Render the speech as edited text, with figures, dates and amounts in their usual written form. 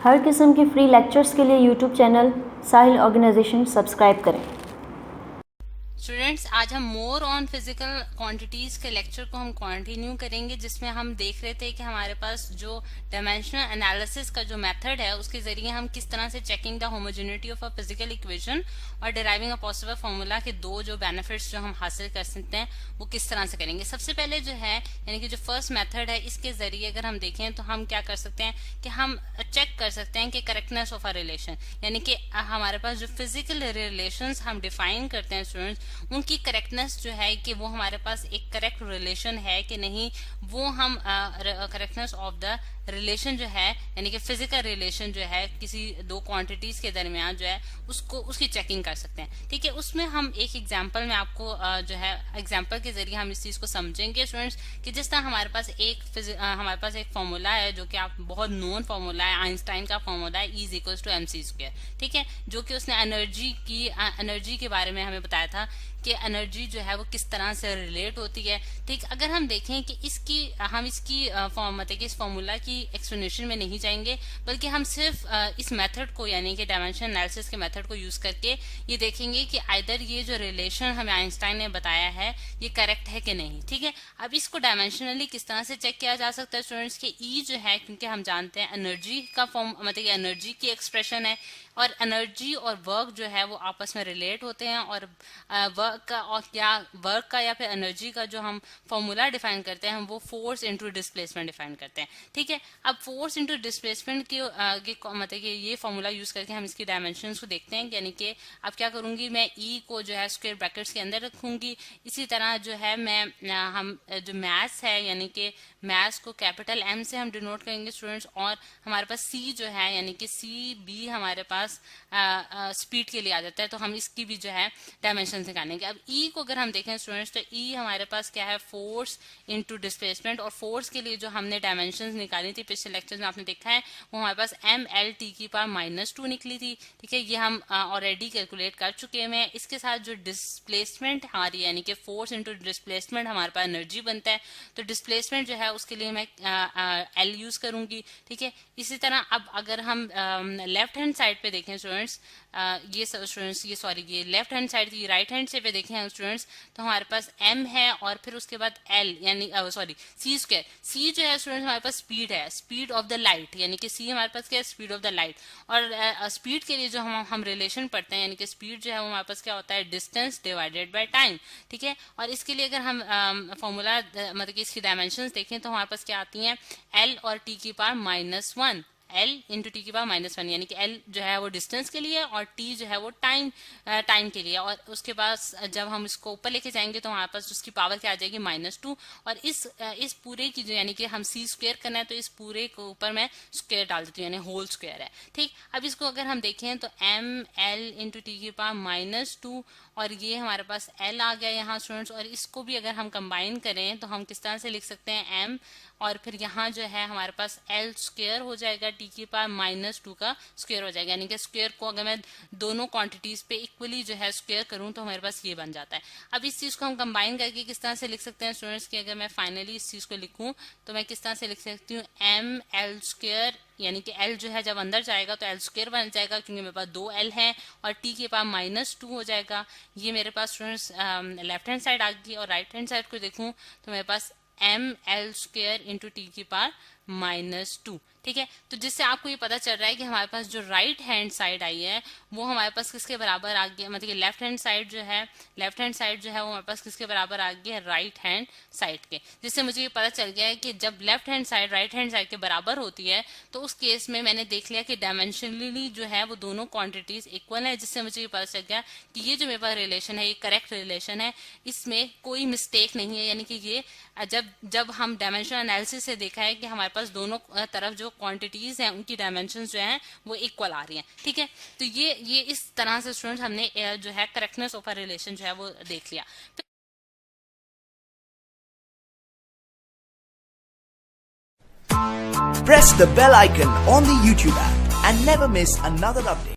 हर किस्म के free lectures के लिए यूट्यूब चैनल साहिल ऑर्गेनाइजेशन सब्सक्राइब करें। स्टूडेंट्स, आज हम मोर ऑन फिजिकल क्वांटिटीज के लेक्चर को हम कंटिन्यू करेंगे, जिसमें हम देख रहे थे कि हमारे पास जो डायमेंशनल एनालिसिस का जो मेथड है उसके जरिए हम किस तरह से checking the homogeneity of a physical equation और डिराइविंग अ पॉसिबल फार्मूला के दो जो बेनिफिट्स जो हम हासिल कर सकते हैं वो किस तरह से करेंगे। सबसे पहले जो है यानी कि जो फर्स्ट मेथड है, इसके जरिए अगर हम देखें तो हम क्या कर सकते हैं कि हम चेक कर सकते हैं कि करेक्टनेस ऑफ अ रिलेशन, यानी कि हमारे पास जो फिजिकल रिलेशंस हम डिफाइन करते हैं स्टूडेंट्स, उनकी करेक्टनेस जो है कि वो हमारे पास एक करेक्ट रिलेशन है कि नहीं, वो हम करेक्टनेस ऑफ द रिलेशन जो है यानी कि फिजिकल रिलेशन जो है किसी दो क्वांटिटीज के दरमियान जो है उसकी चेकिंग कर सकते हैं। ठीक है, उसमें हम एक एग्जांपल में आपको जो है एग्जांपल के जरिए हम इस चीज को समझेंगे स्टूडेंट्स कि जिस तरह हमारे पास एक फॉर्मूला है जो कि आप बहुत नोन फॉर्मूला है, आइंस्टाइन का फॉर्मूला है, E = mc²। ठीक है, जो कि उसने एनर्जी के बारे में हमें बताया था कि एनर्जी जो है वो किस तरह से रिलेट होती है। ठीक, अगर हम देखें कि इसकी मतलब कि इस फॉर्मूला की एक्सप्लेनेशन में नहीं जाएंगे, बल्कि हम सिर्फ इस मेथड को यानी कि डायमेंशन एनालिसिस के मेथड को यूज करके ये देखेंगे कि आइदर ये जो रिलेशन हमें आइंस्टाइन ने बताया है ये करेक्ट है कि नहीं। ठीक है, अब इसको डायमेंशनली किस तरह से चेक किया जा सकता है स्टूडेंट्स के E जो है, क्योंकि हम जानते हैं एनर्जी का फॉर्म मतलब एनर्जी की एक्सप्रेशन है और एनर्जी और वर्क जो है वो आपस में रिलेट होते हैं, और वर्क का या फिर एनर्जी का जो हम फॉर्मूला डिफाइन करते हैं हम वो फोर्स इनटू डिस्प्लेसमेंट डिफाइन करते हैं। ठीक है, अब फोर्स इनटू डिस्प्लेसमेंट के मतलब कि ये फॉर्मूला यूज करके हम इसकी डायमेंशंस को देखते हैं। यानी कि अब क्या करूंगी, मैं E को जो है स्क्वायर ब्रैकेट्स के अंदर रखूंगी। इसी तरह जो है हम जो मैथ्स है यानी कि मैथ्स को कैपिटल M से हम डिनोट करेंगे स्टूडेंट्स, और हमारे पास C जो है यानी कि CB हमारे पास स्पीड के लिए आ जाता है, तो हम इसकी भी जो है डायमेंशन निकालेंगे। अब E को अगर हम देखें स्टूडेंट्स तो E हमारे पास क्या है, फोर्स इनटू डिस्प्लेसमेंट, और फोर्स के लिए जो हमने डायमेंशन निकाली थी पिछले लेक्चर में आपने देखा है वो हमारे पास mL/-2 निकली थी। ठीक है, ये हम ऑलरेडी कैलकुलेट कर चुके हैं। इसके साथ जो डिस्प्लेसमेंट हमारी यानी कि फोर्स इनटू डिस्प्लेसमेंट हमारे पास एनर्जी बनता है, तो डिस्प्लेसमेंट जो है उसके लिए मैं L यूज करूंगी। ठीक है, इसी तरह अब अगर हम लेफ्ट हैंड साइड पे देखें स्टूडेंट्स, ये लेफ्ट हैंड साइड की राइट हैंड से पे देखें स्टूडेंट्स, तो हमारे पास M है और फिर उसके बाद L यानी C²। C जो है स्टूडेंट्स हमारे पास स्पीड है, स्पीड ऑफ द लाइट, यानी कि C हमारे पास क्या है, स्पीड ऑफ द लाइट। और स्पीड के लिए जो हम रिलेशन पढ़ते हैं यानी कि स्पीड जो है वो हमारे पास क्या होता है, डिस्टेंस डिवाइडेड बाय टाइम। ठीक है, और इसके लिए अगर हम फॉर्मूला मतलब कि इसकी डायमेंशंस देखें तो हमारे पास क्या आती हैं, L और T⁻⁻1, L × T⁻⁻1, यानी कि L जो है वो डिस्टेंस के लिए और T जो है वो टाइम के लिए। और उसके बाद जब हम इसको ऊपर लेके जाएंगे तो हमारे पास उसकी पावर क्या आ जाएगी, -2। और इस पूरे की जो यानी कि हम C² करना है तो इस पूरे को ऊपर मैं स्क्वायर डाल देती हूँ, यानी होल स्क्वायर है। ठीक, अब इसको अगर हम देखें तो mL × T⁻⁻2, और ये हमारे पास L आ गया यहाँ स्टूडेंट्स, और इसको भी अगर हम कंबाइन करें तो हम किस तरह से लिख सकते हैं, M और फिर यहाँ जो है हमारे पास L² हो जाएगा, T⁻⁻2 का स्क्वायर हो जाएगा। यानी कि स्क्वायर को अगर मैं दोनों क्वांटिटीज पे इक्वली जो है स्क्वायर करूं तो हमारे पास ये बन जाता है। अब इस चीज को हम कंबाइन करके किस तरह से लिख सकते हैं स्टूडेंट्स कि अगर मैं फाइनली इस चीज को लिखूं तो मैं किस तरह से लिख सकती हूँ, mL², यानी कि L जो है जब अंदर जाएगा तो L² बन जाएगा क्योंकि मेरे पास 2 L हैं, और T⁻⁻2 हो जाएगा। ये मेरे पास स्टूडेंट्स लेफ्ट हैंड साइड आ गई, और राइट हैंड साइड को देखूं तो मेरे पास mL² × T⁻⁻2। ठीक है, तो जिससे आपको ये पता चल रहा है कि हमारे पास जो राइट हैंड साइड आई है वो हमारे पास किसके बराबर आ गया, मतलब कि लेफ्ट हैंड साइड जो है वो हमारे पास किसके बराबर आ गया, राइट हैंड साइड के। जिससे मुझे ये पता चल गया है कि जब left hand side right hand side के बराबर होती है तो उस केस में मैंने देख लिया कि डायमेंशनली जो है वो दोनों क्वांटिटीज इक्वल है, जिससे मुझे ये पता चल गया कि ये जो मेरे पास रिलेशन है ये करेक्ट रिलेशन है, इसमें कोई मिस्टेक नहीं है। यानी कि ये जब हम डायमेंशन एनालिसिस से देखा है कि हमारे पास दोनों तरफ जो क्वांटिटीज हैं उनकी डायमेंशंस जो हैं वो इक्वल आ रही हैं। ठीक है, तो ये इस तरह से स्टूडेंट्स हमने जो है करेक्टनेस ऑफ अ रिलेशन जो है वो देख लिया। Press the bell icon on the YouTube app and never miss another update.